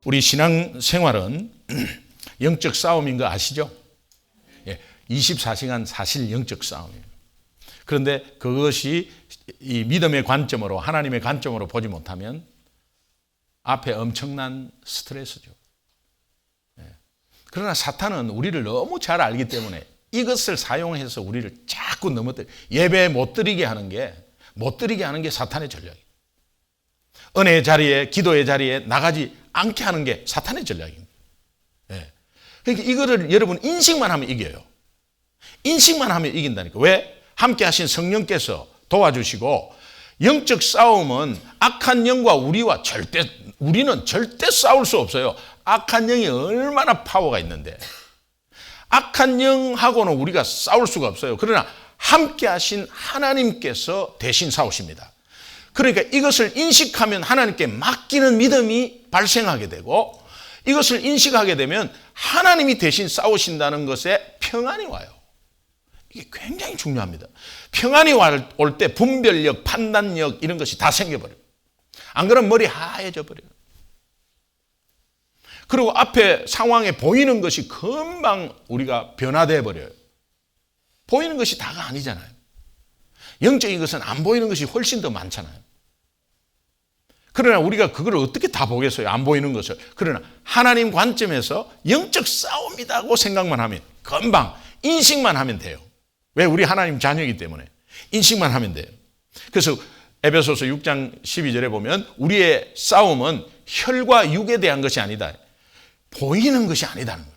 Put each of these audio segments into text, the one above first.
우리 신앙 생활은 영적 싸움인 거 아시죠? 24시간 사실 영적 싸움이에요. 그런데 그것이 이 믿음의 관점으로, 하나님의 관점으로 보지 못하면 앞에 엄청난 스트레스죠. 그러나 사탄은 우리를 너무 잘 알기 때문에 이것을 사용해서 우리를 자꾸 넘어뜨려, 예배 못 드리게 하는 게 사탄의 전략이에요. 은혜의 자리에, 기도의 자리에 나가지 않게 하는 게 사탄의 전략입니다. 그러니까 이거를 여러분 인식만 하면 이겨요. 인식만 하면 이긴다니까. 왜? 함께 하신 성령께서 도와주시고, 영적 싸움은 악한 영과 우리는 절대 싸울 수 없어요. 악한 영이 얼마나 파워가 있는데. 악한 영하고는 우리가 싸울 수가 없어요. 그러나 함께 하신 하나님께서 대신 싸우십니다. 그러니까 이것을 인식하면 하나님께 맡기는 믿음이 발생하게 되고, 이것을 인식하게 되면 하나님이 대신 싸우신다는 것에 평안이 와요. 이게 굉장히 중요합니다. 평안이 올 때 분별력, 판단력 이런 것이 다 생겨버려요. 안 그러면 머리 하얘져 버려요. 그리고 앞에 상황에 보이는 것이 금방 우리가 변화돼 버려요. 보이는 것이 다가 아니잖아요. 영적인 것은 안 보이는 것이 훨씬 더 많잖아요. 그러나 우리가 그걸 어떻게 다 보겠어요? 안 보이는 것을. 그러나 하나님 관점에서 영적 싸움이라고 생각만 하면, 금방 인식만 하면 돼요. 왜? 우리 하나님 자녀이기 때문에 인식만 하면 돼요. 그래서 에베소서 6장 12절에 보면 우리의 싸움은 혈과 육에 대한 것이 아니다. 보이는 것이 아니다는 거예요.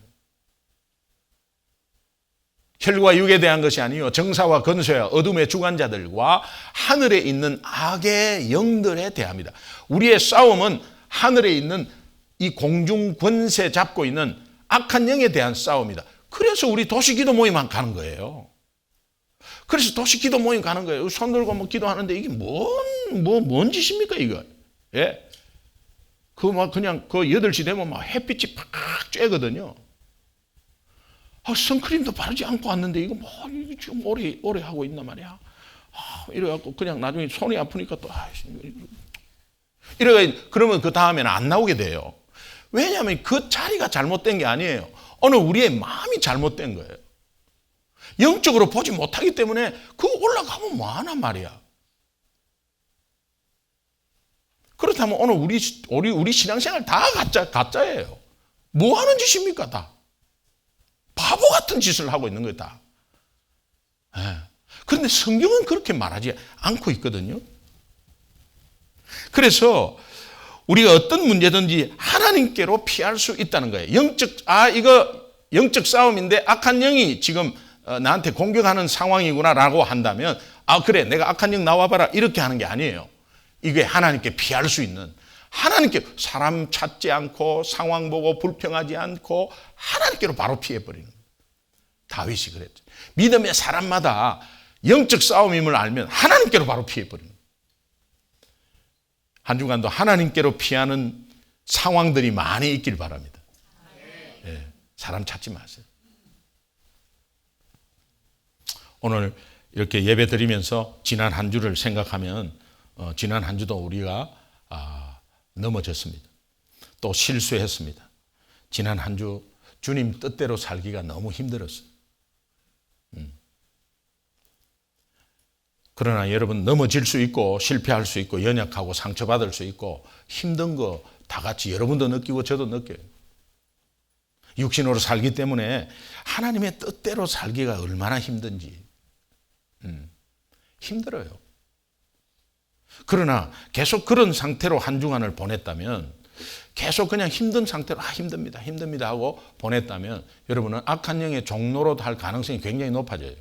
혈과 육에 대한 것이 아니요 정사와 건세와 어둠의 주관자들과 하늘에 있는 악의 영들에 대합니다. 우리의 싸움은 하늘에 있는 이 공중 권세 잡고 있는 악한 영에 대한 싸움이다. 그래서 우리 도시기도 모임만 가는 거예요. 그래서 도시기도 모임 가는 거예요. 손 들고 뭐 기도하는데 이게 뭔 짓입니까 이거? 예? 그냥 8시 되면 막 햇빛이 팍 쬐거든요. 선크림도 바르지 않고 왔는데 이거 지금 오래 하고 있단 말이야. 이래갖고 그냥 나중에 손이 아프니까 또 그러면 그 다음에는 안 나오게 돼요. 왜냐하면 그 자리가 잘못된 게 아니에요. 오늘 우리의 마음이 잘못된 거예요. 영적으로 보지 못하기 때문에 그거 올라가면 뭐하란 말이야. 그렇다면 오늘 우리 신앙생활 다 가짜예요. 뭐 하는 짓입니까 다. 바보 같은 짓을 하고 있는 거예요 다. 그런데 성경은 그렇게 말하지 않고 있거든요. 그래서 우리가 어떤 문제든지 하나님께로 피할 수 있다는 거예요. 이거 영적 싸움인데 악한 영이 지금 나한테 공격하는 상황이구나라고 한다면, 그래 내가 악한 영 나와봐라 이렇게 하는 게 아니에요. 이게 하나님께 피할 수 있는, 하나님께 사람 찾지 않고 상황 보고 불평하지 않고 하나님께로 바로 피해버리는 거예요. 다윗이 그랬죠. 믿음의 사람마다 영적 싸움임을 알면 하나님께로 바로 피해버리는 거예요. 한 주간도 하나님께로 피하는 상황들이 많이 있길 바랍니다. 사람 찾지 마세요. 오늘 이렇게 예배 드리면서 지난 한 주를 생각하면 지난 한 주도 우리가 넘어졌습니다. 또 실수했습니다. 지난 한 주 주님 뜻대로 살기가 너무 힘들었어요. 그러나 여러분 넘어질 수 있고 실패할 수 있고 연약하고 상처받을 수 있고 힘든 거 다 같이 여러분도 느끼고 저도 느껴요. 육신으로 살기 때문에 하나님의 뜻대로 살기가 얼마나 힘든지 힘들어요. 그러나 계속 그런 상태로 한 주간을 보냈다면, 계속 그냥 힘든 상태로 힘듭니다 하고 보냈다면 여러분은 악한 영의 종로로 할 가능성이 굉장히 높아져요.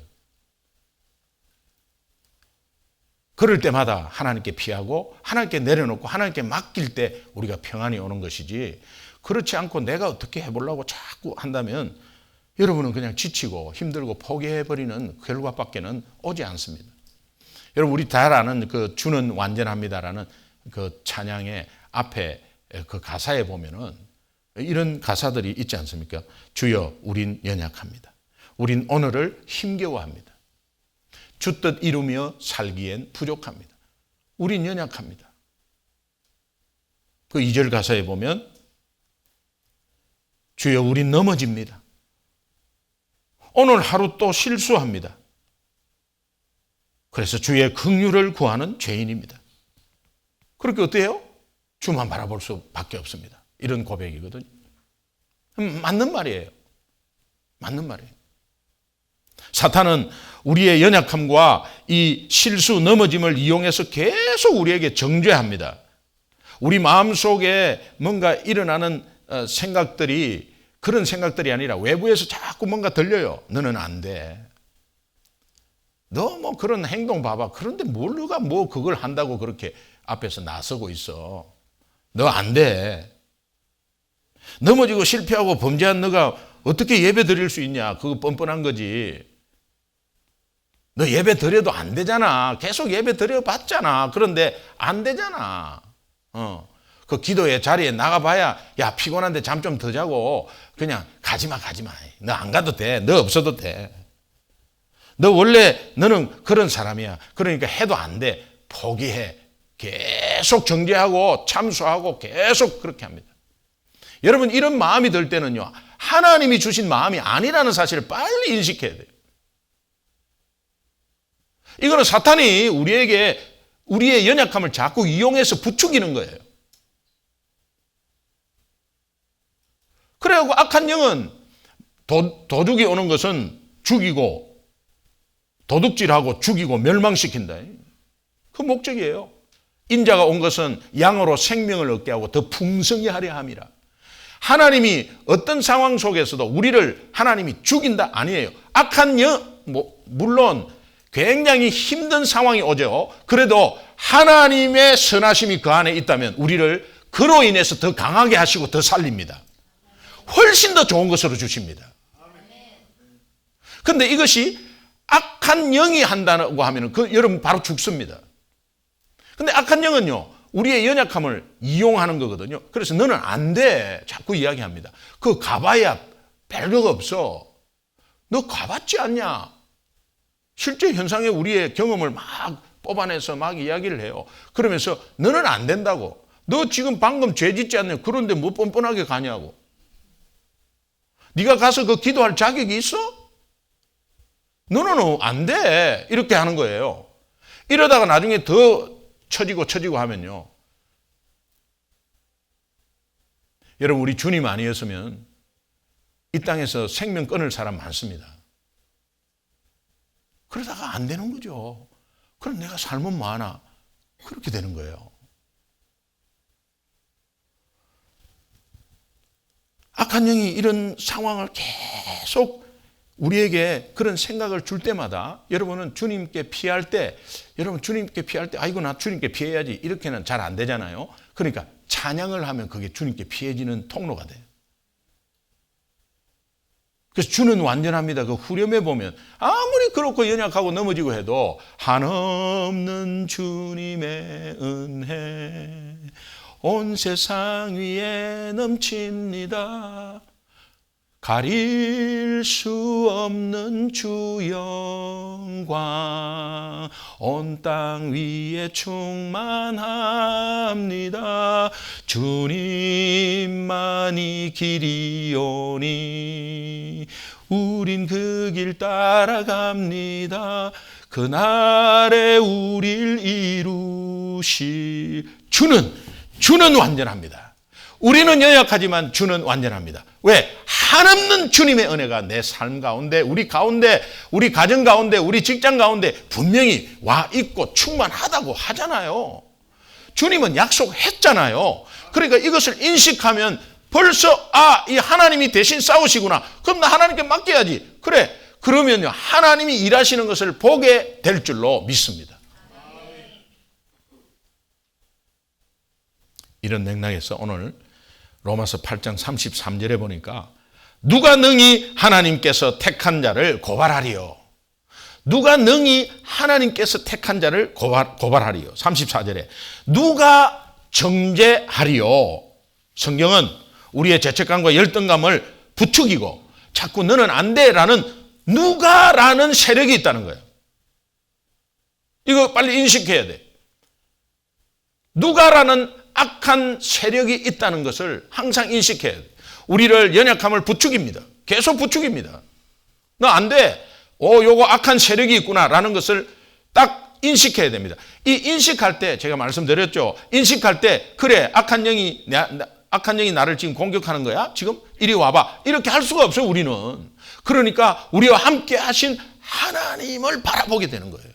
그럴 때마다 하나님께 피하고 하나님께 내려놓고 하나님께 맡길 때 우리가 평안이 오는 것이지, 그렇지 않고 내가 어떻게 해보려고 자꾸 한다면 여러분은 그냥 지치고 힘들고 포기해버리는 결과밖에는 오지 않습니다. 여러분 우리 잘 아는 그 주는 완전합니다라는 그 찬양의 앞에 그 가사에 보면은 이런 가사들이 있지 않습니까? 주여 우린 연약합니다. 우린 오늘을 힘겨워합니다. 주 뜻 이루며 살기엔 부족합니다. 우린 연약합니다. 그 2절 가사에 보면 주여, 우린 넘어집니다. 오늘 하루 또 실수합니다. 그래서 주의 긍휼을 구하는 죄인입니다. 그렇게 어때요? 주만 바라볼 수밖에 없습니다. 이런 고백이거든요. 맞는 말이에요. 맞는 말이에요. 사탄은 우리의 연약함과 이 실수, 넘어짐을 이용해서 계속 우리에게 정죄합니다. 우리 마음속에 뭔가 일어나는 생각들이 그런 생각들이 아니라 외부에서 자꾸 뭔가 들려요. 너는 안 돼. 너 뭐 그런 행동 봐봐. 그런데 너가 뭐 그걸 한다고 그렇게 앞에서 나서고 있어. 너 안 돼. 넘어지고 실패하고 범죄한 너가 어떻게 예배 드릴 수 있냐. 그거 뻔뻔한 거지. 너 예배 드려도 안 되잖아. 계속 예배 드려봤잖아. 그런데 안 되잖아. 그 기도의 자리에 나가봐야 야, 피곤한데 잠 좀 더 자고 그냥 가지마. 너 안 가도 돼. 너 없어도 돼. 너 원래 너는 그런 사람이야. 그러니까 해도 안 돼. 포기해. 계속 정죄하고 참수하고 계속 그렇게 합니다. 여러분, 이런 마음이 들 때는요, 하나님이 주신 마음이 아니라는 사실을 빨리 인식해야 돼요. 이거는 사탄이 우리에게 우리의 연약함을 자꾸 이용해서 부추기는 거예요. 그래갖고 악한 영은 도둑이 오는 것은 죽이고 도둑질하고 죽이고 멸망시킨다. 그 목적이에요. 인자가 온 것은 양으로 생명을 얻게 하고 더 풍성히 하려 함이라. 하나님이 어떤 상황 속에서도 우리를 하나님이 죽인다 아니에요. 악한 영, 물론 굉장히 힘든 상황이 오죠. 그래도 하나님의 선하심이 그 안에 있다면 우리를 그로 인해서 더 강하게 하시고 더 살립니다. 훨씬 더 좋은 것으로 주십니다. 그런데 이것이 악한 영이 한다고 하면 여러분 바로 죽습니다. 근데 악한 영은요, 우리의 연약함을 이용하는 거거든요. 그래서 너는 안 돼. 자꾸 이야기합니다. 그거 가봐야 별거 없어. 너 가봤지 않냐? 실제 현상에 우리의 경험을 막 뽑아내서 막 이야기를 해요. 그러면서 너는 안 된다고. 너 지금 방금 죄 짓지 않냐? 그런데 뭐 뻔뻔하게 가냐고. 네가 가서 그 기도할 자격이 있어? 너는 안 돼. 이렇게 하는 거예요. 이러다가 나중에 더 처지고 하면요. 여러분, 우리 주님 아니었으면 이 땅에서 생명 끊을 사람 많습니다. 그러다가 안 되는 거죠. 그럼 내가 삶은 많아. 그렇게 되는 거예요. 악한 영이 이런 상황을 계속 우리에게 그런 생각을 줄 때마다 여러분은 주님께 피할 때 아이고 나 주님께 피해야지 이렇게는 잘 안 되잖아요. 그러니까 찬양을 하면 그게 주님께 피해지는 통로가 돼요. 그래서 주는 완전합니다. 그 후렴에 보면 아무리 그렇고 연약하고 넘어지고 해도 한없는 주님의 은혜 온 세상 위에 넘칩니다. 가릴 수 없는 주 영광 온 땅 위에 충만합니다. 주님만이 길이오니 우린 그 길 따라갑니다. 그날에 우릴 이루실 주는 완전합니다. 우리는 연약하지만 주는 완전합니다. 왜? 한없는 주님의 은혜가 내 삶 가운데, 우리 가운데, 우리 가정 가운데, 우리 직장 가운데 분명히 와 있고 충만하다고 하잖아요. 주님은 약속했잖아요. 그러니까 이것을 인식하면 벌써 이 하나님이 대신 싸우시구나. 그럼 나 하나님께 맡겨야지. 그래. 그러면요, 하나님이 일하시는 것을 보게 될 줄로 믿습니다. 이런 맥락에서 오늘 로마서 8장 33절에 보니까 누가 능히 하나님께서 택한 자를 고발하리요. 누가 능히 하나님께서 택한 자를 고발하리요. 34절에 누가 정죄하리요. 성경은 우리의 죄책감과 열등감을 부추기고 자꾸 너는 안 돼라는 누가라는 세력이 있다는 거예요. 이거 빨리 인식해야 돼. 누가라는 악한 세력이 있다는 것을 항상 인식해야 돼. 우리를 연약함을 부추깁니다. 계속 부추깁니다. 너 안 돼. 요거 악한 세력이 있구나라는 것을 딱 인식해야 됩니다. 이 인식할 때 제가 말씀드렸죠. 인식할 때 그래 악한 영이 나를 지금 공격하는 거야. 지금 이리 와봐. 이렇게 할 수가 없어요. 우리는. 그러니까 우리와 함께 하신 하나님을 바라보게 되는 거예요.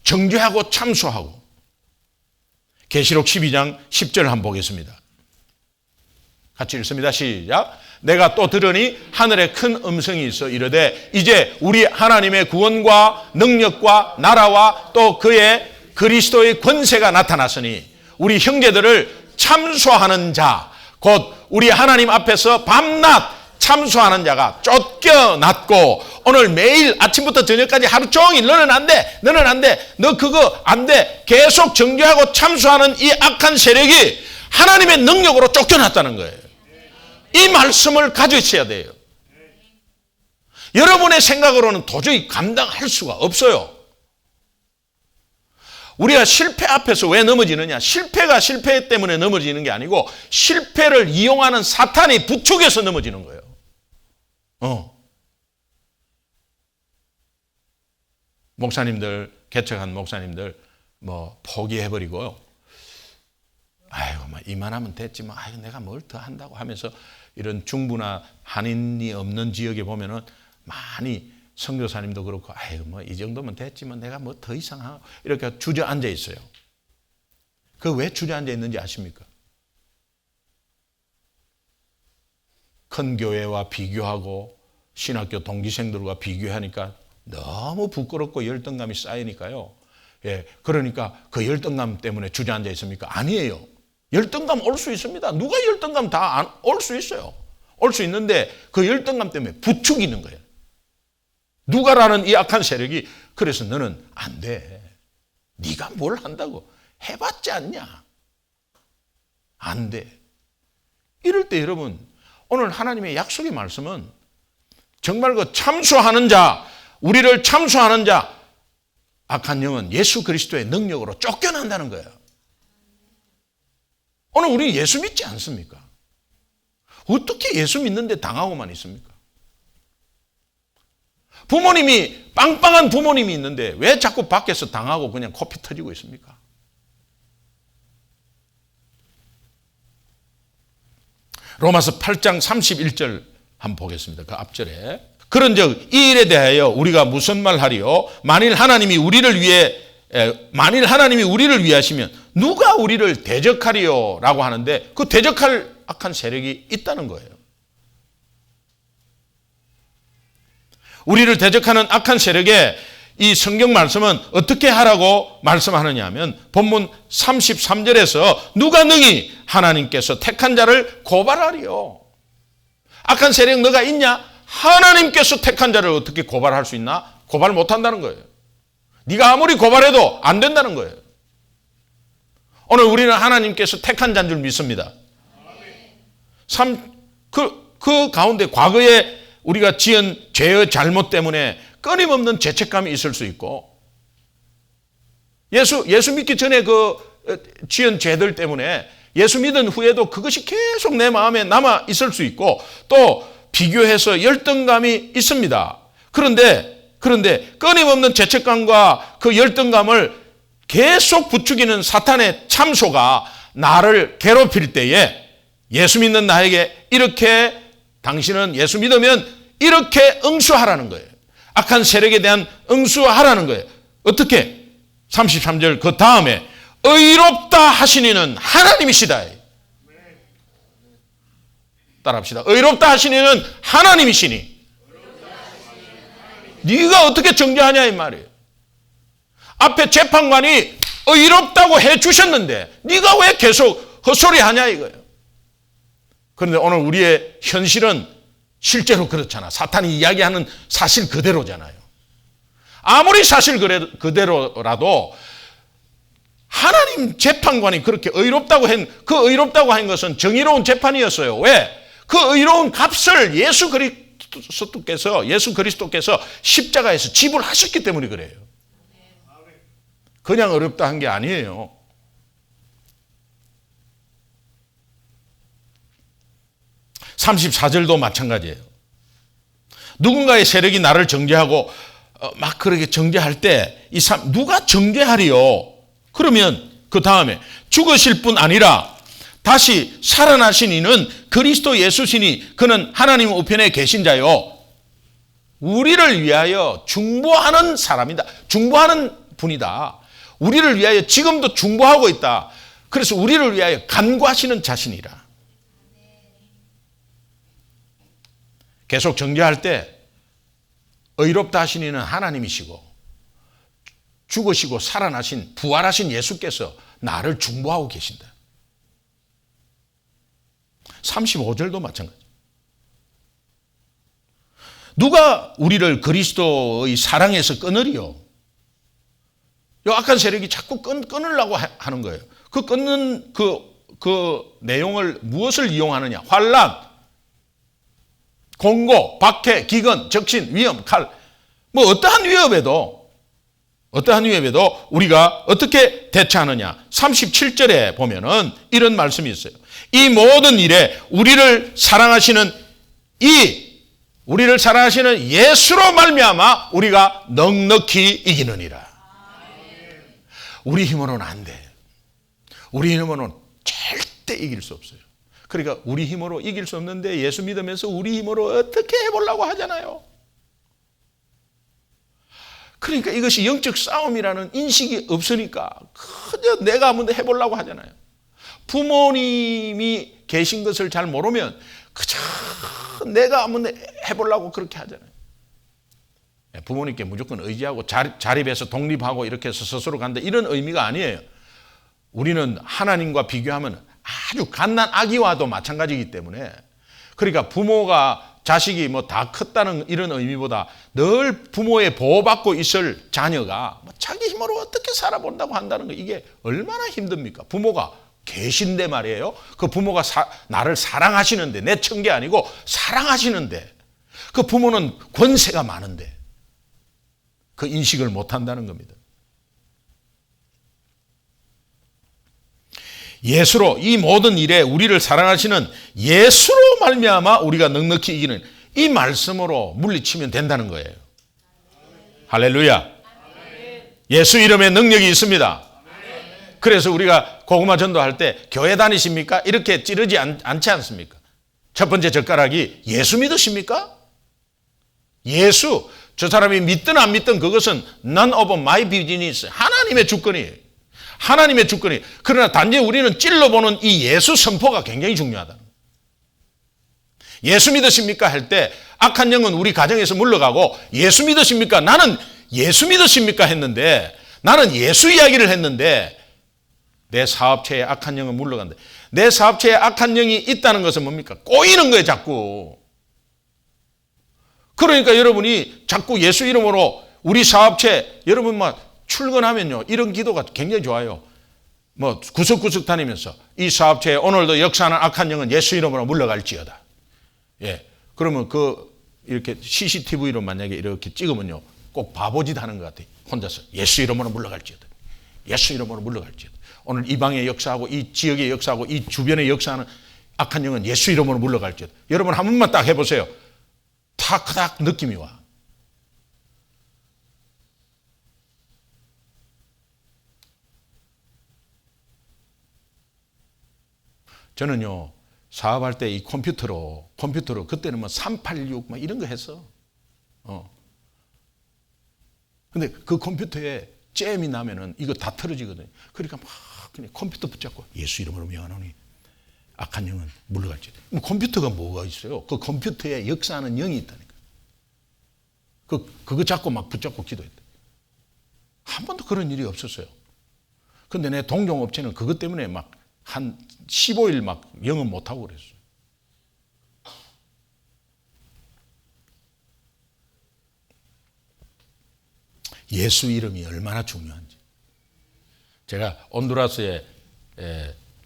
정죄하고 참소하고. 계시록 12장 10절 한번 보겠습니다. 같이 읽습니다. 시작. 내가 또 들으니 하늘에 큰 음성이 있어 이르되 이제 우리 하나님의 구원과 능력과 나라와 또 그의 그리스도의 권세가 나타났으니 우리 형제들을 참소하는 자, 곧 우리 하나님 앞에서 밤낮 참소하는 자가 쫓겨났고 오늘 매일 아침부터 저녁까지 하루 종일 너는 안 돼, 너는 안 돼, 너 그거 안 돼 계속 정죄하고 참소하는 이 악한 세력이 하나님의 능력으로 쫓겨났다는 거예요. 이 말씀을 가지셔야 돼요. 여러분의 생각으로는 도저히 감당할 수가 없어요. 우리가 실패 앞에서 왜 넘어지느냐? 실패가 실패 때문에 넘어지는 게 아니고 실패를 이용하는 사탄이 부추겨서 넘어지는 거예요. 목사님들, 개척한 목사님들 포기해버리고요. 아이고 이만하면 됐지 아이고 내가 뭘 더 한다고 하면서 이런 중부나 한인이 없는 지역에 보면은 많이 선교사님도 그렇고 아이고 이 정도면 됐지만 내가 더 이상 하고 이렇게 주저앉아 있어요. 그 왜 주저앉아 있는지 아십니까? 큰 교회와 비교하고 신학교 동기생들과 비교하니까 너무 부끄럽고 열등감이 쌓이니까요. 예, 그러니까 그 열등감 때문에 주저앉아 있습니까? 아니에요. 열등감 올 수 있습니다. 누가 열등감 다 올 수 있어요. 올 수 있는데 그 열등감 때문에 부추기는 거예요. 누가라는 이 악한 세력이 그래서 너는 안 돼. 네가 뭘 한다고 해봤지 않냐. 안 돼. 이럴 때 여러분 오늘 하나님의 약속의 말씀은 정말 그 참소하는 자, 우리를 참소하는 자, 악한 영은 예수 그리스도의 능력으로 쫓겨난다는 거예요. 오늘 우리 예수 믿지 않습니까? 어떻게 예수 믿는데 당하고만 있습니까? 부모님이 빵빵한 부모님이 있는데 왜 자꾸 밖에서 당하고 그냥 코피 터지고 있습니까? 로마서 8장 31절 한번 보겠습니다. 그 앞절에 그런즉 이 일에 대하여 우리가 무슨 말하리요? 만일 하나님이 우리를 위하시면 누가 우리를 대적하리요? 라고 하는데 그 대적할 악한 세력이 있다는 거예요. 우리를 대적하는 악한 세력에 이 성경 말씀은 어떻게 하라고 말씀하느냐 하면 본문 33절에서 누가 능히 하나님께서 택한 자를 고발하리요. 악한 세력 너가 있냐? 하나님께서 택한 자를 어떻게 고발할 수 있나? 고발 못한다는 거예요. 네가 아무리 고발해도 안 된다는 거예요. 오늘 우리는 하나님께서 택한 자인 줄 믿습니다. 그 가운데 과거에 우리가 지은 죄의 잘못 때문에 끊임없는 죄책감이 있을 수 있고 예수 믿기 전에 그 지은 죄들 때문에 예수 믿은 후에도 그것이 계속 내 마음에 남아 있을 수 있고 또 비교해서 열등감이 있습니다. 그런데 끊임없는 죄책감과 그 열등감을 계속 부추기는 사탄의 참소가 나를 괴롭힐 때에 예수 믿는 나에게 이렇게 당신은 예수 믿으면 이렇게 응수하라는 거예요. 악한 세력에 대한 응수하라는 거예요. 어떻게? 33절 그 다음에 의롭다 하시니는 하나님이시다. 따라합시다. 의롭다 하시니는 하나님이시니. 네가 어떻게 정죄하냐 이 말이에요. 앞에 재판관이 의롭다고 해주셨는데 네가 왜 계속 헛소리하냐 이거예요. 그런데 오늘 우리의 현실은 실제로 그렇잖아. 사탄이 이야기하는 사실 그대로잖아요. 아무리 사실 그대로라도 하나님 재판관이 그렇게 의롭다고 그 의롭다고 한 것은 정의로운 재판이었어요. 왜? 그 의로운 값을 예수 그리스도께서 십자가에서 지불하셨기 때문에 그래요. 그냥 어렵다 한 게 아니에요. 34절도 마찬가지예요. 누군가의 세력이 나를 정죄하고 막 그렇게 정죄할 때 누가 정죄하리요? 그러면 그 다음에 죽으실 뿐 아니라 다시 살아나신 이는 그리스도 예수시니 그는 하나님 우편에 계신 자요. 우리를 위하여 중보하는 사람이다. 중보하는 분이다. 우리를 위하여 지금도 중보하고 있다. 그래서 우리를 위하여 간구하시는 자신이라. 계속 정죄할 때 의롭다 하신 이는 하나님이시고 죽으시고 살아나신 부활하신 예수께서 나를 중보하고 계신다. 35절도 마찬가지. 누가 우리를 그리스도의 사랑에서 끊으리요? 이 악한 세력이 자꾸 끊으려고 하는 거예요. 그 끊는 그 내용을 무엇을 이용하느냐? 환난, 공고, 박해, 기근, 적신, 위험, 칼. 뭐 어떠한 위협에도 우리가 어떻게 대처하느냐? 37절에 보면은 이런 말씀이 있어요. 이 모든 일에 우리를 사랑하시는 예수로 말미암아 우리가 넉넉히 이기느니라. 우리 힘으로는 안 돼. 우리 힘으로는 절대 이길 수 없어요. 그러니까 우리 힘으로 이길 수 없는데 예수 믿으면서 우리 힘으로 어떻게 해보려고 하잖아요. 그러니까 이것이 영적 싸움이라는 인식이 없으니까 그저 내가 한번 해보려고 하잖아요. 부모님이 계신 것을 잘 모르면 그저 내가 한번 해보려고 그렇게 하잖아요. 부모님께 무조건 의지하고 자립해서 독립하고 이렇게 해서 스스로 간다 이런 의미가 아니에요. 우리는 하나님과 비교하면 아주 갓난 아기와도 마찬가지이기 때문에 그러니까 부모가 자식이 뭐 다 컸다는 이런 의미보다 늘 부모의 보호받고 있을 자녀가 자기 힘으로 어떻게 살아본다고 한다는 거 이게 얼마나 힘듭니까? 부모가 계신데 말이에요. 그 부모가 나를 사랑하시는데 내 천게 아니고 사랑하시는데 그 부모는 권세가 많은데 그 인식을 못한다는 겁니다. 예수로 이 모든 일에 우리를 사랑하시는 예수로 말미암아 우리가 넉넉히 이기는 이 말씀으로 물리치면 된다는 거예요. 할렐루야. 예수 이름에 능력이 있습니다. 그래서 우리가 고구마 전도할 때 교회 다니십니까? 이렇게 찌르지 않지 않습니까? 첫 번째 젓가락이 예수 믿으십니까? 예수. 저 사람이 믿든 안 믿든 그것은 none of my business. 하나님의 주권이에요. 하나님의 주권이. 그러나 단지 우리는 찔러보는 이 예수 선포가 굉장히 중요하다. 예수 믿으십니까? 할 때 악한 영은 우리 가정에서 물러가고 예수 믿으십니까? 나는 예수 믿으십니까? 했는데 나는 예수 이야기를 했는데 내 사업체에 악한 영은 물러간다. 내 사업체에 악한 영이 있다는 것은 뭡니까? 꼬이는 거예요, 자꾸. 그러니까 여러분이 자꾸 예수 이름으로 우리 사업체 여러분 막 출근하면요 이런 기도가 굉장히 좋아요. 뭐 구석구석 다니면서 이 사업체에 오늘도 역사하는 악한 영은 예수 이름으로 물러갈지어다. 예, 그러면 이렇게 CCTV로 만약에 이렇게 찍으면요 꼭 바보짓 하는 것 같아요. 혼자서 예수 이름으로 물러갈지어다. 예수 이름으로 물러갈지어다. 오늘 이 방에 역사하고 이 지역에 역사하고 이 주변에 역사하는 악한 영은 예수 이름으로 물러갈지어다. 여러분 한 번만 딱 해보세요. 탁탁 느낌이 와. 저는요 사업할 때 이 컴퓨터로 그때는 뭐 386 막 이런 거 했어. 근데 그 컴퓨터에 잼이 나면은 이거 다 틀어지거든요. 그러니까 막 그냥 컴퓨터 붙잡고 예수 이름으로 명하노니 악한 영은 물러갈지. 뭐 컴퓨터가 뭐가 있어요? 그 컴퓨터에 역사하는 영이 있다니까. 그거 잡고 막 붙잡고 기도했다. 한 번도 그런 일이 없었어요. 근데 내 동종 업체는 그것 때문에 막 한 15일 막 영업 못하고 그랬어요. 예수 이름이 얼마나 중요한지. 제가 온두라스에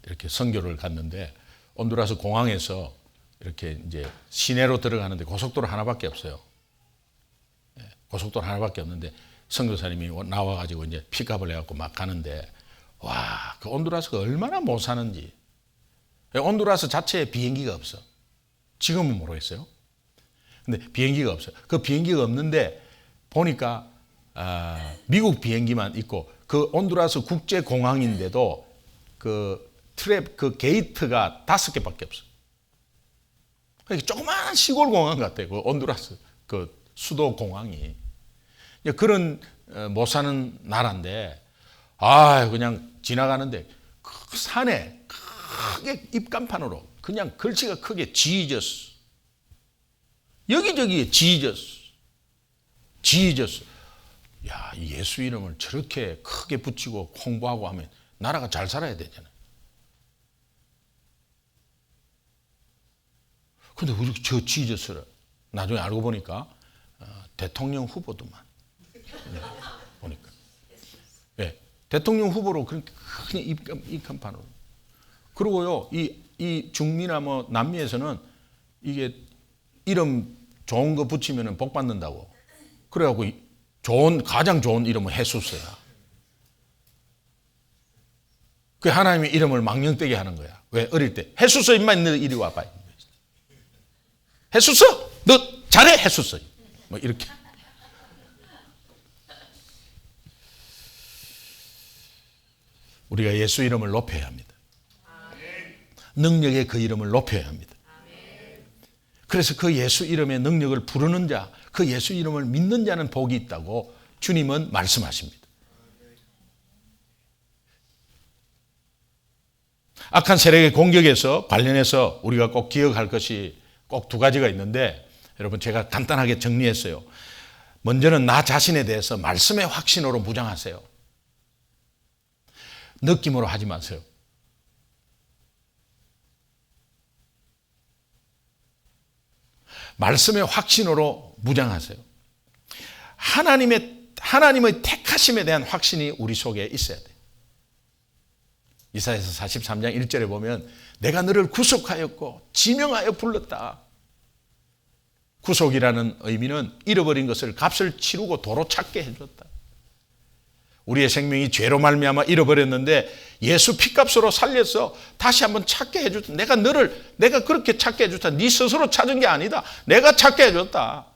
이렇게 선교를 갔는데 온두라스 공항에서 이렇게 이제 시내로 들어가는데 고속도로 하나밖에 없어요. 고속도로 하나밖에 없는데 선교사님이 나와가지고 이제 픽업을 해갖고 막 가는데 와, 그 온두라스가 얼마나 못 사는지. 온두라스 자체에 비행기가 없어. 지금은 모르겠어요. 근데 비행기가 없어요. 그 비행기가 없는데 보니까 미국 비행기만 있고 그 온두라스 국제공항인데도 그 게이트가 5개밖에 없어요. 그러니까 조그마한 시골 공항 같아요. 그 온두라스 그 수도 공항이. 그런 못 사는 나라인데 그냥 지나가는데 그 산에 크게 입간판으로 그냥 글씨가 크게 지저스. 여기저기 지저스. 야, 예수 이름을 저렇게 크게 붙이고 홍보하고 하면 나라가 잘 살아야 되잖아요. 근데 우리 저 지저스를 나중에 알고 보니까 대통령 후보도만. 네, 보니까. 네, 대통령 후보로 그렇게 그냥 입간판으로. 그리고요, 이 중미나 뭐 남미에서는 이게 이름 좋은 거 붙이면 복 받는다고. 그래갖고 가장 좋은 이름은 헤수스야. 그 하나님의 이름을 망령되게 하는 거야. 왜? 어릴 때 헤수스 임마 너 이리 와봐. 헤수스 너 잘해 헤수스. 뭐 이렇게. 우리가 예수 이름을 높여야 합니다. 능력의 그 이름을 높여야 합니다. 그래서 그 예수 이름의 능력을 부르는 자, 그 예수 이름을 믿는 자는 복이 있다고 주님은 말씀하십니다. 악한 세력의 공격에서 관련해서 우리가 꼭 기억할 것이 꼭 2가지가 있는데 여러분 제가 간단하게 정리했어요. 먼저는 나 자신에 대해서 말씀의 확신으로 무장하세요. 느낌으로 하지 마세요. 말씀의 확신으로 무장하세요. 하나님의 택하심에 대한 확신이 우리 속에 있어야 돼요. 이사야서 43장 1절에 보면 내가 너를 구속하였고 지명하여 불렀다. 구속이라는 의미는 잃어버린 것을 값을 치르고 도로 찾게 해줬다. 우리의 생명이 죄로 말미암아 잃어버렸는데 예수 피값으로 살려서 다시 한번 찾게 해줬다. 내가 그렇게 찾게 해줬다. 네 스스로 찾은 게 아니다. 내가 찾게 해줬다.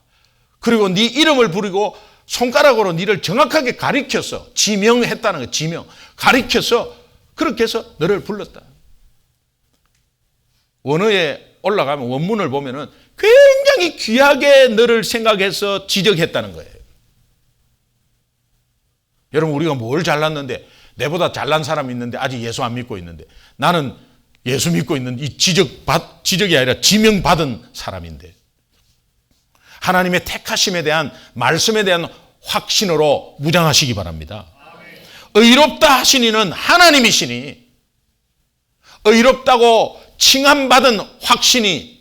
그리고 네 이름을 부르고 손가락으로 네를 정확하게 가리켜서 지명했다는 거예요. 지명. 가리켜서 그렇게 해서 너를 불렀다. 원어에 올라가면 원문을 보면은 굉장히 귀하게 너를 생각해서 지적했다는 거예요. 여러분 우리가 뭘 잘났는데 내보다 잘난 사람이 있는데 아직 예수 안 믿고 있는데 나는 예수 믿고 있는 이 지적이 아니라 지명받은 사람인데 하나님의 택하심에 대한 말씀에 대한 확신으로 무장하시기 바랍니다. 의롭다 하시니는 하나님이시니 의롭다고 칭함받은 확신이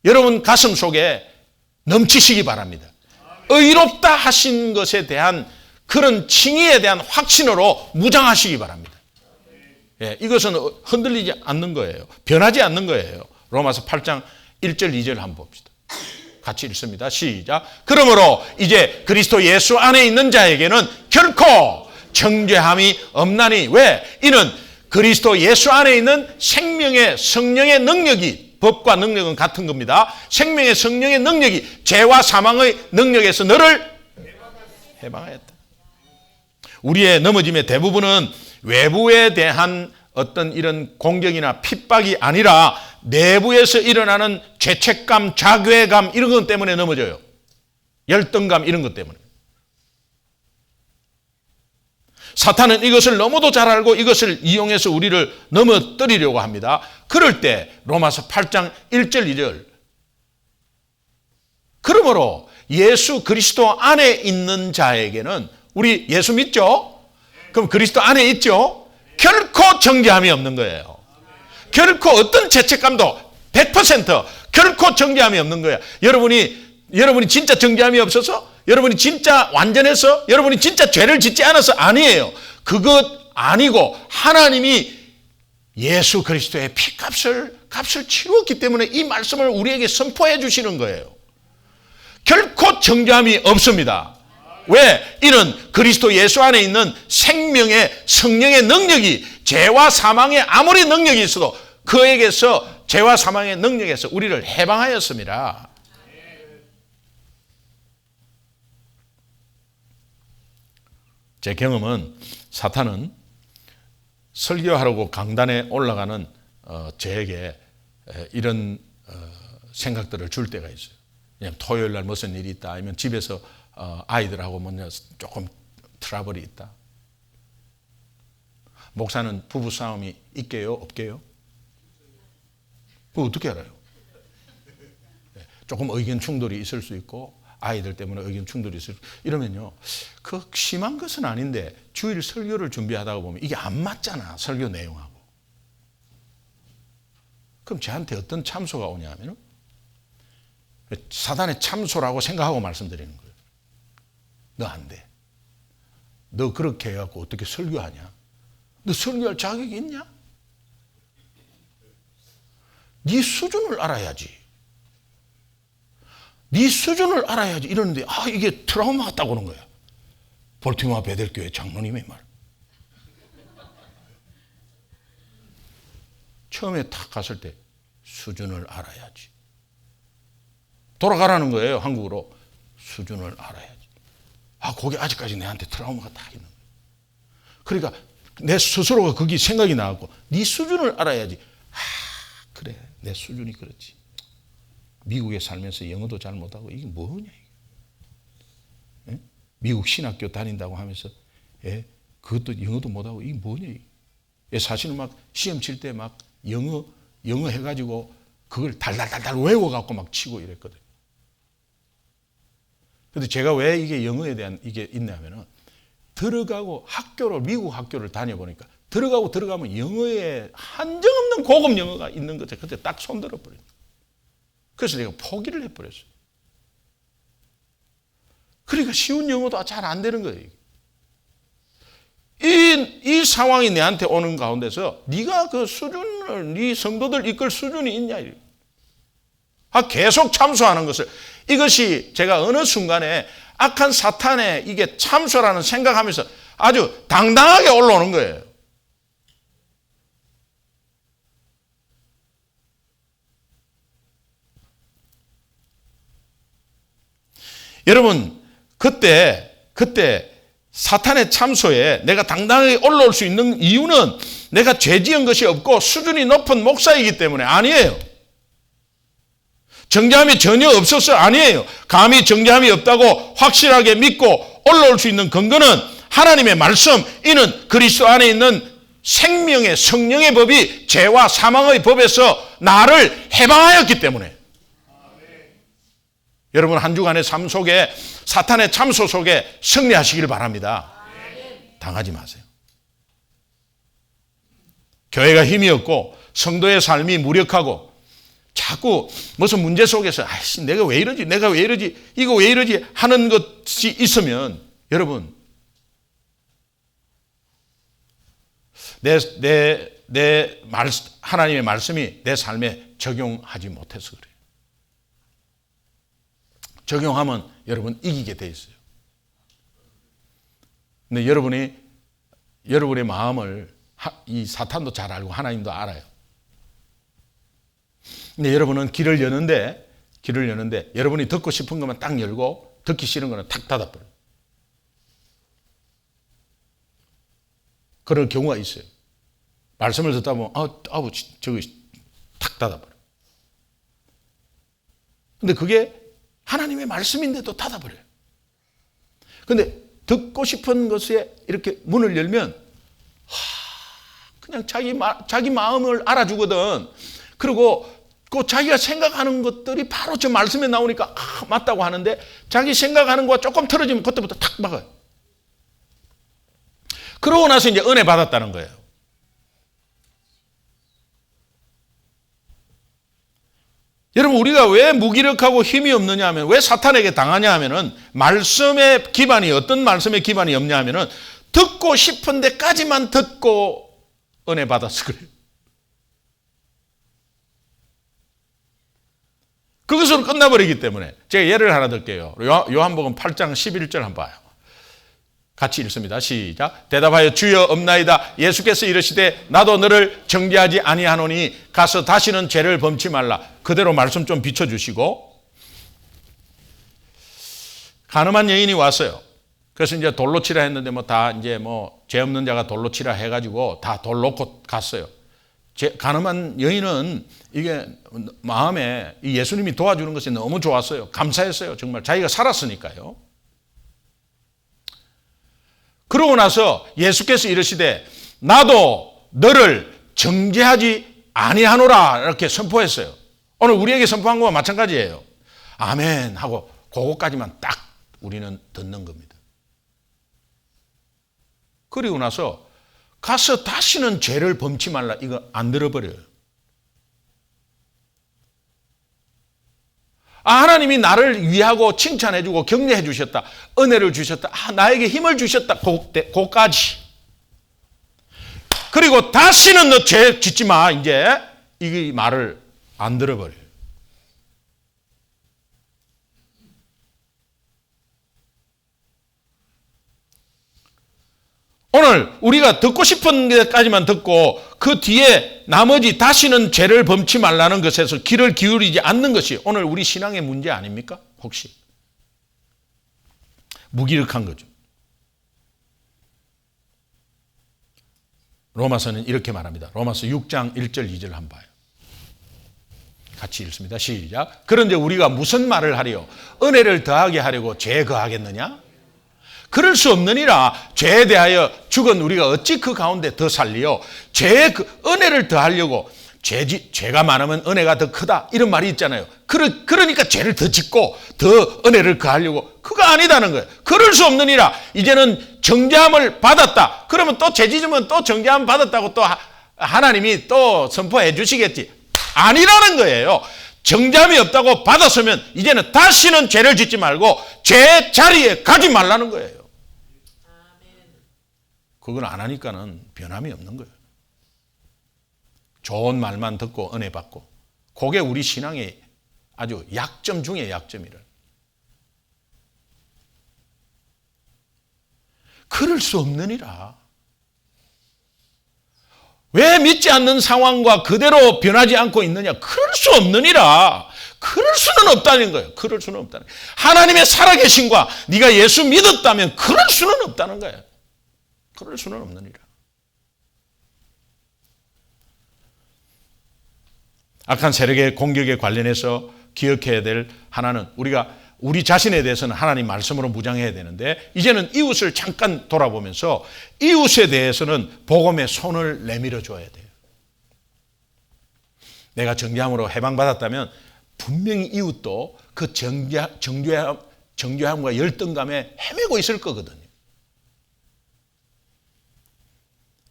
여러분 가슴 속에 넘치시기 바랍니다. 의롭다 하신 것에 대한 그런 칭의에 대한 확신으로 무장하시기 바랍니다. 예, 이것은 흔들리지 않는 거예요. 변하지 않는 거예요. 로마서 8장 1절 2절 한번 봅시다. 같이 읽습니다. 시작. 그러므로 이제 그리스도 예수 안에 있는 자에게는 결코 정죄함이 없나니. 왜? 이는 그리스도 예수 안에 있는 생명의 성령의 능력이, 법과 능력은 같은 겁니다. 생명의 성령의 능력이 죄와 사망의 능력에서 너를 해방하였다. 우리의 넘어짐의 대부분은 외부에 대한 어떤 이런 공격이나 핍박이 아니라 내부에서 일어나는 죄책감, 자괴감 이런 것 때문에 넘어져요. 열등감 이런 것 때문에. 사탄은 이것을 너무도 잘 알고 이것을 이용해서 우리를 넘어뜨리려고 합니다. 그럴 때 로마서 8장 1절 2절 그러므로 예수 그리스도 안에 있는 자에게는 우리 예수 믿죠? 그럼 그리스도 안에 있죠? 결코 정죄함이 없는 거예요. 결코 어떤 죄책감도 100% 결코 정죄함이 없는 거예요. 여러분이 진짜 정죄함이 없어서? 여러분이 진짜 완전해서? 여러분이 진짜 죄를 짓지 않아서? 아니에요. 그것 아니고 하나님이 예수 그리스도의 피값을 치루었기 때문에 이 말씀을 우리에게 선포해 주시는 거예요. 결코 정죄함이 없습니다. 왜? 이는 그리스도 예수 안에 있는 생명의 성령의 능력이 죄와 사망의 아무리 능력이 있어도 그에게서 죄와 사망의 능력에서 우리를 해방하였습니다. 제 경험은 사탄은 설교하려고 강단에 올라가는 저에게 이런 생각들을 줄 때가 있어요. 그냥 토요일 날 무슨 일이 있다, 아니면 집에서 아이들하고 뭔가 조금 트러블이 있다. 목사는 부부 싸움이 있게요, 없게요? 그거 어떻게 알아요? 조금 의견 충돌이 있을 수 있고 아이들 때문에 의견 충돌이 있을 수, 이러면요, 그 심한 것은 아닌데 주일 설교를 준비하다가 보면 이게 안 맞잖아, 설교 내용하고. 그럼 저한테 어떤 참소가 오냐 하면 사단의 참소라고 생각하고 말씀드리는 거예요. 너 안 돼. 너 그렇게 해갖고 어떻게 설교하냐? 너 설교할 자격이 있냐? 네 수준을 알아야지. 네 수준을 알아야지. 이러는데 이게 트라우마 같다고 하는 거야. 볼티모어 베델교회 장로님의 말. 처음에 탁 갔을 때 수준을 알아야지. 돌아가라는 거예요, 한국으로. 수준을 알아야지. 거기 아직까지 내한테 트라우마가 딱 있는 거예요. 그러니까 내 스스로가 거기 생각이 나고 네 수준을 알아야지. 그래, 내 수준이 그렇지. 미국에 살면서 영어도 잘 못하고 이게 뭐냐 이게. 예? 미국 신학교 다닌다고 하면서 그것도 영어도 못하고 이게 뭐냐 이게. 사실은 막 시험 칠 때 막 영어 해가지고 그걸 달달달달 외워갖고 막 치고 이랬거든요. 근데 제가 왜 이게 영어에 대한 이게 있냐면은 들어가고 미국 학교를 다녀보니까 들어가면 영어에 한정없는 고급 영어가 있는 거죠. 그때 딱 손들어 버려요. 그래서 내가 포기를 해버렸어요. 그러니까 쉬운 영어도 잘 안 되는 거예요. 이 상황이 내한테 오는 가운데서 네가 그 수준을, 네 성도들 이끌 수준이 있냐. 계속 참소하는 것을, 이것이 제가 어느 순간에 악한 사탄의 이게 참소라는 생각하면서 아주 당당하게 올라오는 거예요. 여러분, 그때 사탄의 참소에 내가 당당하게 올라올 수 있는 이유는 내가 죄 지은 것이 없고 수준이 높은 목사이기 때문에 아니에요. 정죄함이 전혀 없어서 아니에요. 감히 정죄함이 없다고 확실하게 믿고 올라올 수 있는 근거는 하나님의 말씀, 이는 그리스도 안에 있는 생명의 성령의 법이 죄와 사망의 법에서 나를 해방하였기 때문에. 여러분, 한 주간의 삶 속에 사탄의 참소 속에 승리하시길 바랍니다. 당하지 마세요. 교회가 힘이 없고 성도의 삶이 무력하고 자꾸 무슨 문제 속에서 내가 왜 이러지 이거 왜 이러지 하는 것이 있으면, 여러분, 하나님의 말씀이 내 삶에 적용하지 못해서 그래요. 적용하면 여러분 이기게 돼 있어요. 근데 여러분의 마음을 이 사탄도 잘 알고 하나님도 알아요. 근데 여러분은 길을 여는데 여러분이 듣고 싶은 것만 딱 열고 듣기 싫은 거는 탁 닫아버려요. 그런 경우가 있어요. 말씀을 듣다 보면 저기 탁 닫아버려요. 근데 그게 하나님의 말씀인데도 닫아버려요. 근데 듣고 싶은 것에 이렇게 문을 열면 그냥 자기 마음을 알아주거든. 그리고 그 자기가 생각하는 것들이 바로 저 말씀에 나오니까 맞다고 하는데, 자기 생각하는 거와 조금 틀어지면 그때부터 탁 막아요. 그러고 나서 이제 은혜 받았다는 거예요. 여러분, 우리가 왜 무기력하고 힘이 없느냐 하면, 왜 사탄에게 당하냐 하면은 말씀의 기반이, 어떤 말씀의 기반이 없냐 하면은 듣고 싶은 데까지만 듣고 은혜 받아서 그래요. 그것으로 끝나버리기 때문에. 제가 예를 하나 들게요. 요한복음 8장 11절 한번 봐요. 같이 읽습니다. 시작. 대답하여 주여 없나이다. 예수께서 이르시되 나도 너를 정죄하지 아니하노니 가서 다시는 죄를 범치 말라. 그대로 말씀 좀 비춰주시고, 가늠한 여인이 왔어요. 그래서 이제 돌로 치라 했는데 다 이제 죄 없는 자가 돌로 치라 해가지고 다 돌 놓고 갔어요. 가늠한 여인은 이게 마음에 이 예수님이 도와주는 것이 너무 좋았어요. 감사했어요. 정말 자기가 살았으니까요. 그러고 나서 예수께서 이르시되 나도 너를 정죄하지 아니하노라 이렇게 선포했어요. 오늘 우리에게 선포한 것과 마찬가지예요. 아멘 하고 그거까지만 딱 우리는 듣는 겁니다. 그리고 나서 가서 다시는 죄를 범치 말라, 이거 안 들어버려요. 하나님이 나를 위하고 칭찬해주고 격려해 주셨다, 은혜를 주셨다, 나에게 힘을 주셨다, 그까지. 그리고 다시는 너 죄 짓지 마, 이제 이 말을 안 들어버려요. 오늘 우리가 듣고 싶은 데까지만 듣고 그 뒤에 나머지 다시는 죄를 범치 말라는 것에서 귀를 기울이지 않는 것이 오늘 우리 신앙의 문제 아닙니까? 혹시 무기력한 거죠. 로마서는 이렇게 말합니다. 로마서 6장 1절 2절 한번 봐요. 같이 읽습니다. 시작. 그런데 우리가 무슨 말을 하리요? 은혜를 더하게 하려고 죄 거하겠느냐? 그럴 수 없느니라. 죄에 대하여 죽은 우리가 어찌 그 가운데 더 살리요? 죄의 은혜를 더하려고, 죄가 많으면 은혜가 더 크다, 이런 말이 있잖아요. 그러니까 죄를 더 짓고 더 은혜를 더하려고. 그거 아니다는 거예요. 그럴 수 없느니라. 이제는 정죄함을 받았다. 그러면 또 죄 짓으면 또 정죄함 받았다고 또 하나님이 또 선포해 주시겠지. 아니라는 거예요. 정죄함이 없다고 받았으면 이제는 다시는 죄를 짓지 말고 죄 자리에 가지 말라는 거예요. 그걸 안 하니까는 변함이 없는 거예요. 좋은 말만 듣고 은혜 받고, 그게 우리 신앙의 아주 약점 중에 약점이라. 그럴 수 없느니라. 왜 믿지 않는 상황과 그대로 변하지 않고 있느냐? 그럴 수 없느니라. 그럴 수는 없다는 거예요. 그럴 수는 없다는 거예요. 하나님의 살아계심과 네가 예수 믿었다면 그럴 수는 없다는 거예요. 그럴 수는 없느니라. 악한 세력의 공격에 관련해서 기억해야 될 하나는, 우리가 우리 자신에 대해서는 하나님 말씀으로 무장해야 되는데, 이제는 이웃을 잠깐 돌아보면서 이웃에 대해서는 복음의 손을 내밀어 줘야 돼요. 내가 정죄함으로 해방받았다면 분명히 이웃도 그 정죄함과 열등감에 헤매고 있을 거거든요.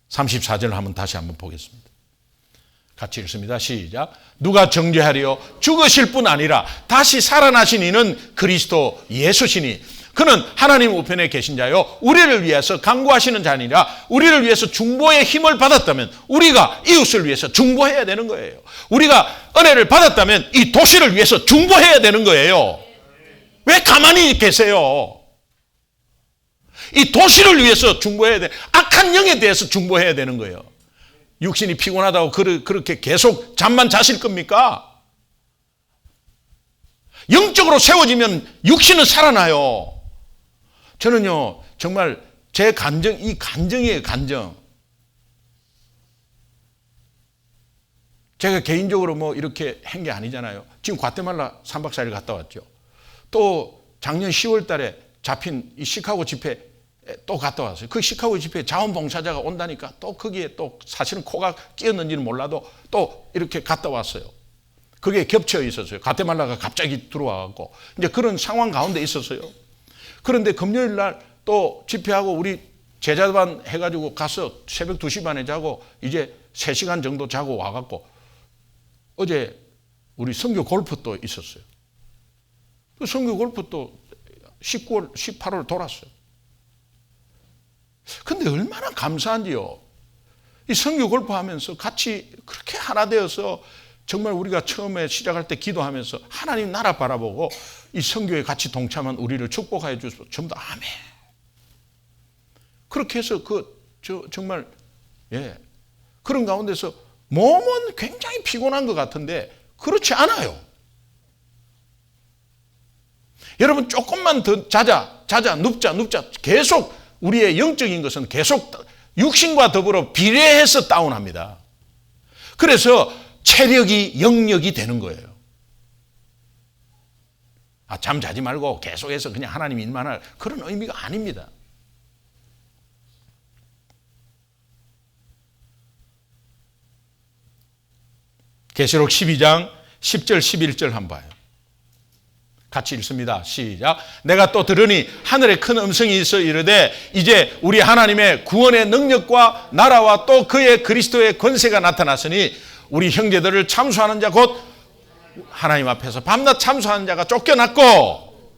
34절 한번 다시 한번 보겠습니다. 같이 읽습니다. 시작. 누가 정죄하리요? 죽으실 뿐 아니라 다시 살아나신 이는 그리스도 예수시니 그는 하나님 우편에 계신 자요 우리를 위해서 간구하시는 자 아니라 우리를 위해서 중보의 힘을 받았다면 우리가 이웃을 위해서 중보해야 되는 거예요. 우리가 은혜를 받았다면 이 도시를 위해서 중보해야 되는 거예요. 왜 가만히 계세요? 이 도시를 위해서 중보해야 돼. 악한 영에 대해서 중보해야 되는 거예요. 육신이 피곤하다고 그렇게 계속 잠만 자실 겁니까? 영적으로 세워지면 육신은 살아나요. 저는요, 정말 제 간정, 이 간정이에요, 간정. 제가 개인적으로 뭐 이렇게 한 게 아니잖아요. 지금 과테말라 3박 4일 갔다 왔죠. 또 작년 10월 달에 잡힌 이 시카고 집회 또 갔다 왔어요. 그 시카고 집회에 자원봉사자가 온다니까 또 거기에 또 사실은 코가 끼었는지는 몰라도 또 이렇게 갔다 왔어요. 그게 겹쳐 있었어요. 과테말라가 갑자기 들어와갖고 이제 그런 상황 가운데 있었어요. 그런데 금요일 날 또 집회하고 우리 제자반 해가지고 가서 새벽 2시 반에 자고 이제 3시간 정도 자고 와갖고 어제 우리 선교 골프 또 있었어요. 그 선교 골프 또 19월, 18월 돌았어요. 근데 얼마나 감사한지요. 이 선교 골프 하면서 같이 그렇게 하나 되어서 정말 우리가 처음에 시작할 때 기도하면서 하나님 나라 바라보고 이 선교에 같이 동참한 우리를 축복하여 주셔서 전부 다 아멘. 그렇게 해서 정말 그런 가운데서 몸은 굉장히 피곤한 것 같은데 그렇지 않아요. 여러분 조금만 더 자자 눕자 계속 우리의 영적인 것은 계속 육신과 더불어 비례해서 다운합니다. 그래서 체력이 영력이 되는 거예요. 잠 자지 말고 계속해서 그냥 하나님 일만 할 그런 의미가 아닙니다. 계시록 12장 10절 11절 한번 봐요. 같이 읽습니다. 시작. 내가 또 들으니 하늘에 큰 음성이 있어 이르되 이제 우리 하나님의 구원의 능력과 나라와 또 그의 그리스도의 권세가 나타났으니 우리 형제들을 참수하는 자 곧 하나님 앞에서 밤낮 참수하는 자가 쫓겨났고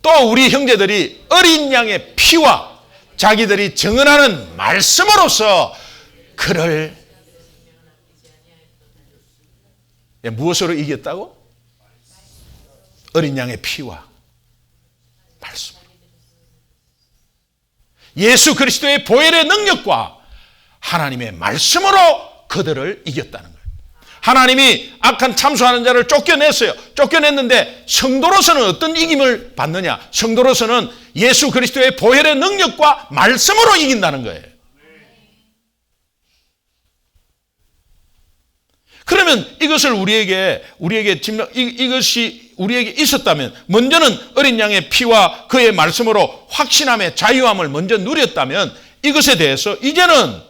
또 우리 형제들이 어린 양의 피와 자기들이 증언하는 말씀으로써 그를 무엇으로 이겼다고? 어린 양의 피와 말씀으로. 예수 그리스도의 보혈의 능력과 하나님의 말씀으로 그들을 이겼다는 거예요. 하나님이 악한 참수하는 자를 쫓겨냈어요. 쫓겨냈는데 성도로서는 어떤 이김을 받느냐? 성도로서는 예수 그리스도의 보혈의 능력과 말씀으로 이긴다는 거예요. 그러면 이것을 우리에게 이것이 우리에게 있었다면, 먼저는 어린 양의 피와 그의 말씀으로 확신함의 자유함을 먼저 누렸다면, 이것에 대해서 이제는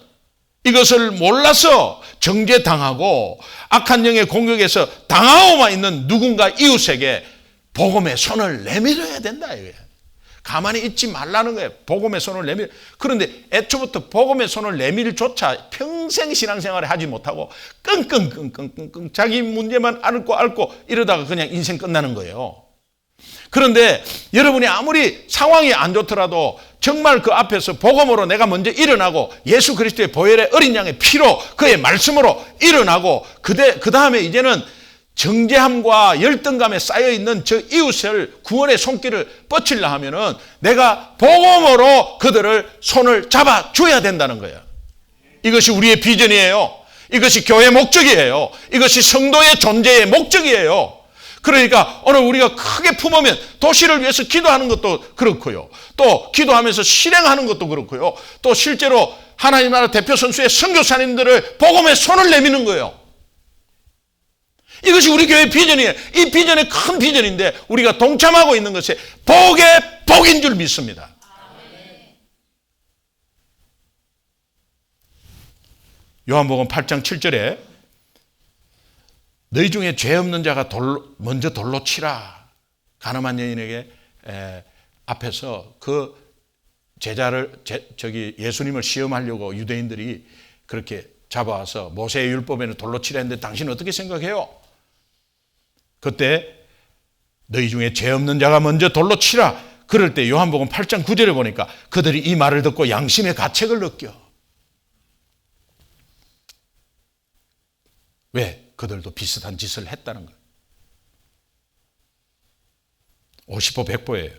이것을 몰라서 정죄당하고 악한 영의 공격에서 당하고만 있는 누군가 이웃에게 복음의 손을 내밀어야 된다 이거예요. 가만히 있지 말라는 거예요. 복음의 손을 내밀. 그런데 애초부터 복음의 손을 내밀조차 평생 신앙생활을 하지 못하고 끙끙 자기 문제만 앓고 이러다가 그냥 인생 끝나는 거예요. 그런데 여러분이 아무리 상황이 안 좋더라도 정말 그 앞에서 복음으로 내가 먼저 일어나고 예수 그리스도의 보혈의 어린 양의 피로 그의 말씀으로 일어나고 그 다음에 이제는 정죄함과 열등감에 쌓여있는 저 이웃을 구원의 손길을 뻗치려 하면은 내가 복음으로 그들을 손을 잡아줘야 된다는 거예요. 이것이 우리의 비전이에요. 이것이 교회의 목적이에요. 이것이 성도의 존재의 목적이에요. 그러니까 오늘 우리가 크게 품으면 도시를 위해서 기도하는 것도 그렇고요. 또 기도하면서 실행하는 것도 그렇고요. 또 실제로 하나님 나라 대표 선수의 선교사님들을 복음의 손을 내미는 거예요. 이것이 우리 교회의 비전이에요. 이 비전의 큰 비전인데 우리가 동참하고 있는 것이 복의 복인 줄 믿습니다. 요한복음 8장 7절에 너희 중에 죄 없는 자가 먼저 돌로 치라. 가늠한 여인에게 앞에서 그 제자를 예수님을 시험하려고 유대인들이 그렇게 잡아와서 모세의 율법에는 돌로 치라 했는데 당신은 어떻게 생각해요? 그때 너희 중에 죄 없는 자가 먼저 돌로 치라. 그럴 때 요한복음 8장 9절에 보니까 그들이 이 말을 듣고 양심의 가책을 느껴. 왜? 그들도 비슷한 짓을 했다는 거예요. 50보 100보예요.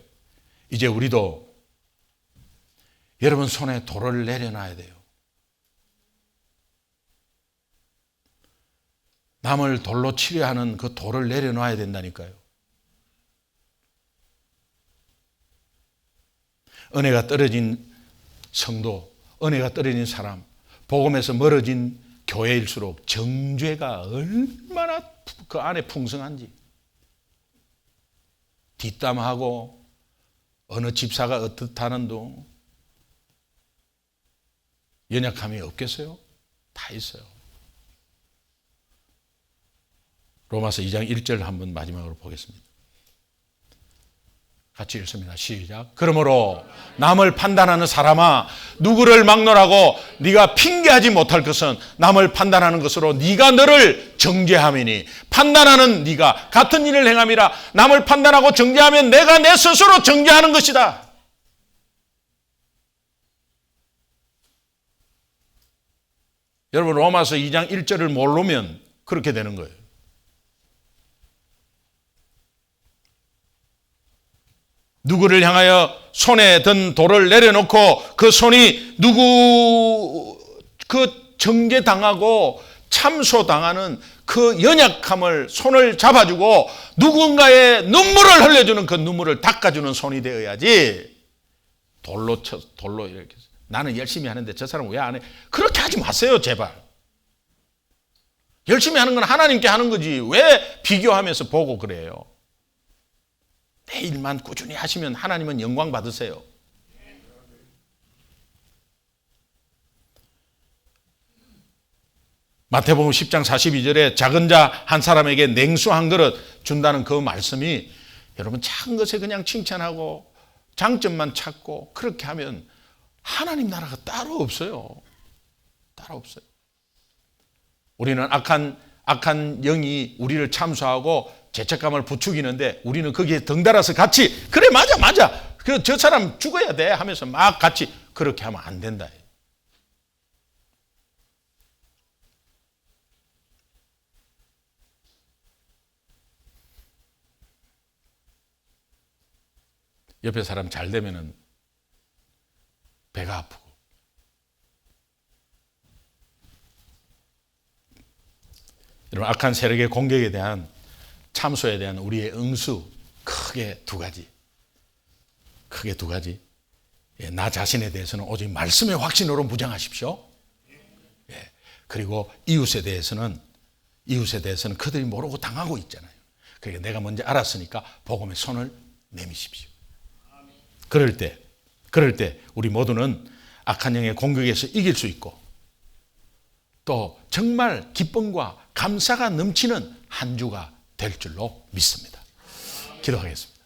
이제 우리도 여러분 손에 돌을 내려놔야 돼요. 남을 돌로 치려 하는 그 돌을 내려놔야 된다니까요. 은혜가 떨어진 성도, 은혜가 떨어진 사람, 복음에서 멀어진 교회일수록 정죄가 얼마나 그 안에 풍성한지. 뒷담하고 어느 집사가 어떻다는 둥 연약함이 없겠어요? 다 있어요. 로마서 2장 1절 한번 마지막으로 보겠습니다. 같이 읽습니다. 시작. 그러므로 남을 판단하는 사람아, 누구를 막론하고 네가 핑계하지 못할 것은 남을 판단하는 것으로 네가 너를 정죄함이니 판단하는 네가 같은 일을 행함이라. 남을 판단하고 정죄하면 내가 내 스스로 정죄하는 것이다. 여러분 로마서 2장 1절을 모르면 그렇게 되는 거예요. 누구를 향하여 손에 든 돌을 내려놓고 그 손이 누구 그 정죄당하고 참소당하는 그 연약함을 손을 잡아주고 누군가의 눈물을 흘려주는 그 눈물을 닦아주는 손이 되어야지 돌로 이렇게 나는 열심히 하는데 저 사람은 왜 안 해? 그렇게 하지 마세요 제발. 열심히 하는 건 하나님께 하는 거지 왜 비교하면서 보고 그래요. 내 일만 꾸준히 하시면 하나님은 영광 받으세요. 마태복음 10장 42절에 작은 자 한 사람에게 냉수 한 그릇 준다는 그 말씀이 여러분 작은 것에 그냥 칭찬하고 장점만 찾고 그렇게 하면 하나님 나라가 따로 없어요. 따로 없어요. 우리는 악한 영이 우리를 참소하고 죄책감을 부추기는데 우리는 거기에 덩달아서 같이 그래 맞아 저 사람 죽어야 돼 하면서 막 같이 그렇게 하면 안 된다. 옆에 사람 잘 되면은 배가 아프고 여러분 악한 세력의 공격에 대한 참소에 대한 우리의 응수 크게 두 가지. 나 자신에 대해서는 오직 말씀의 확신으로 무장하십시오. 그리고 이웃에 대해서는 그들이 모르고 당하고 있잖아요. 그러니까 내가 먼저 알았으니까 복음의 손을 내미십시오. 그럴 때 우리 모두는 악한 영의 공격에서 이길 수 있고 또 정말 기쁨과 감사가 넘치는 한 주가 될 줄로 믿습니다. 기도하겠습니다.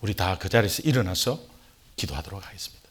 우리 다 그 자리에서 일어나서 기도하도록 하겠습니다.